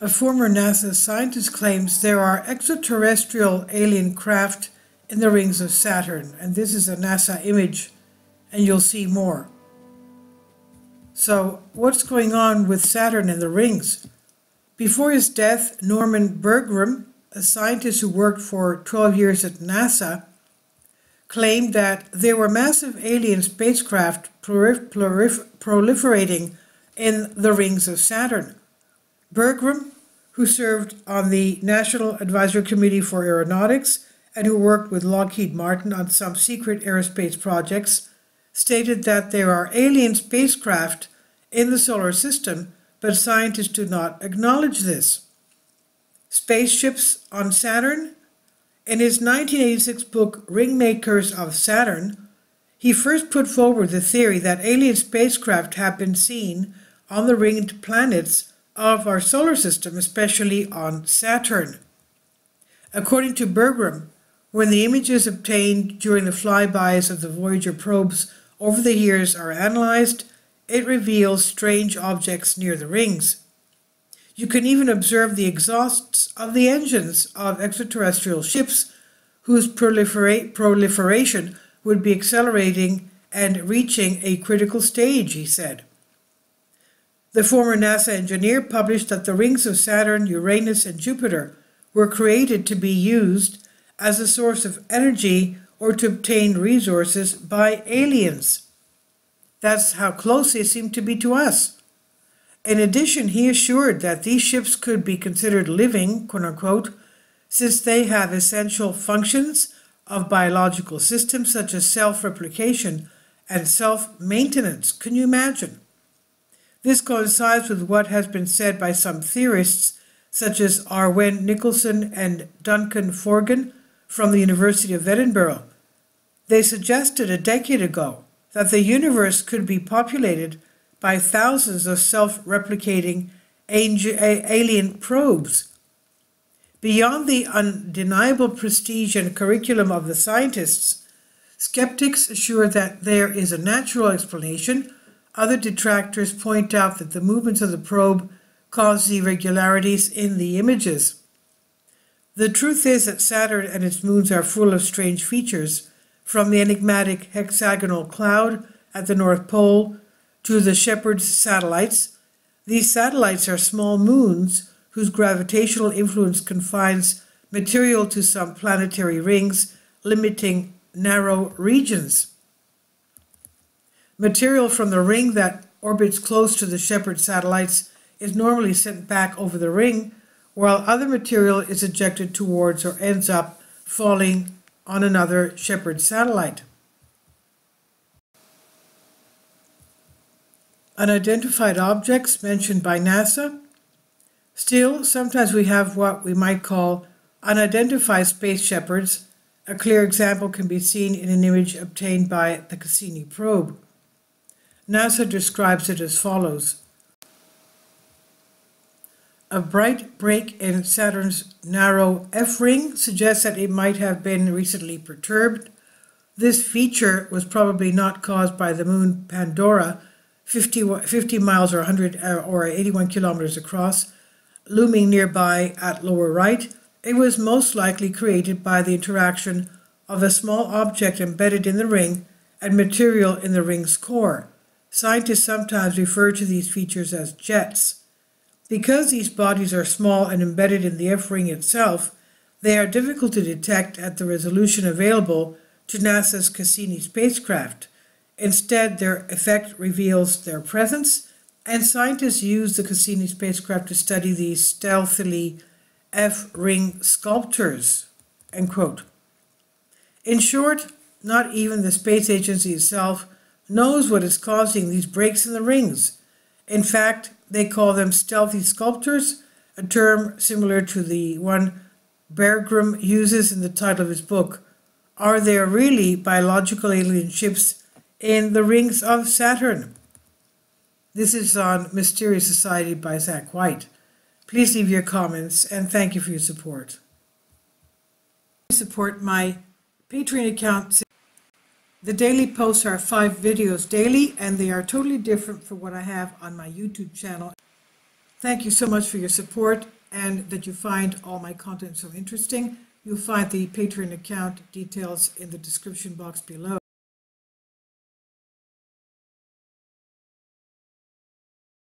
A former NASA scientist claims there are extraterrestrial alien craft in the rings of Saturn, and this is a NASA image, and you'll see more. So, what's going on with Saturn and the rings? Before his death, Norman Bergrum, a scientist who worked for 12 years at NASA, claimed that there were massive alien spacecraft proliferating in the rings of Saturn. Bergrum, who served on the National Advisory Committee for Aeronautics and who worked with Lockheed Martin on some secret aerospace projects, stated that there are alien spacecraft in the solar system, but scientists do not acknowledge this. Spaceships on Saturn? In his 1986 book, Ringmakers of Saturn, he first put forward the theory that alien spacecraft have been seen on the ringed planets of our solar system, especially on Saturn. According to Bergrum, when the images obtained during the flybys of the Voyager probes over the years are analyzed, it reveals strange objects near the rings. You can even observe the exhausts of the engines of extraterrestrial ships whose proliferation would be accelerating and reaching a critical stage, he said. The former NASA engineer published that the rings of Saturn, Uranus, and Jupiter were created to be used as a source of energy or to obtain resources by aliens. That's how close they seem to be to us. In addition, he assured that these ships could be considered living, quote-unquote, since they have essential functions of biological systems such as self-replication and self-maintenance. Can you imagine? This coincides with what has been said by some theorists such as Arwen Nicholson and Duncan Forgan from the University of Edinburgh. They suggested a decade ago that the universe could be populated by thousands of self-replicating alien probes. Beyond the undeniable prestige and curriculum of the scientists, skeptics assure that there is a natural explanation. Other detractors point out that the movements of the probe cause irregularities in the images. The truth is that Saturn and its moons are full of strange features, from the enigmatic hexagonal cloud at the North Pole to the Shepherd's satellites. These satellites are small moons whose gravitational influence confines material to some planetary rings, limiting narrow regions. Material from the ring that orbits close to the Shepherd satellites is normally sent back over the ring, while other material is ejected towards or ends up falling on another Shepherd satellite. Unidentified objects mentioned by NASA. Still, sometimes we have what we might call unidentified space shepherds. A clear example can be seen in an image obtained by the Cassini probe. NASA describes it as follows. A bright break in Saturn's narrow F-ring suggests that it might have been recently perturbed. This feature was probably not caused by the moon Pandora, 50 miles or 100 or 81 kilometers across, looming nearby at lower right. It was most likely created by the interaction of a small object embedded in the ring and material in the ring's core. Scientists sometimes refer to these features as jets. Because these bodies are small and embedded in the F-ring itself, they are difficult to detect at the resolution available to NASA's Cassini spacecraft. Instead, their effect reveals their presence, and scientists use the Cassini spacecraft to study these stealthily F-ring sculptures, end quote. In short, not even the space agency itself knows what is causing these breaks in the rings. In fact, they call them stealthy sculptures, a term similar to the one Bergrum uses in the title of his book. Are there really biological alien ships in the rings of Saturn? This is on Mysterious Society by Zach White. Please leave your comments and thank you for your support. Support my Patreon account. The daily posts are 5 videos daily, and they are totally different from what I have on my YouTube channel. Thank you so much for your support and that you find all my content so interesting. You'll find the Patreon account details in the description box below.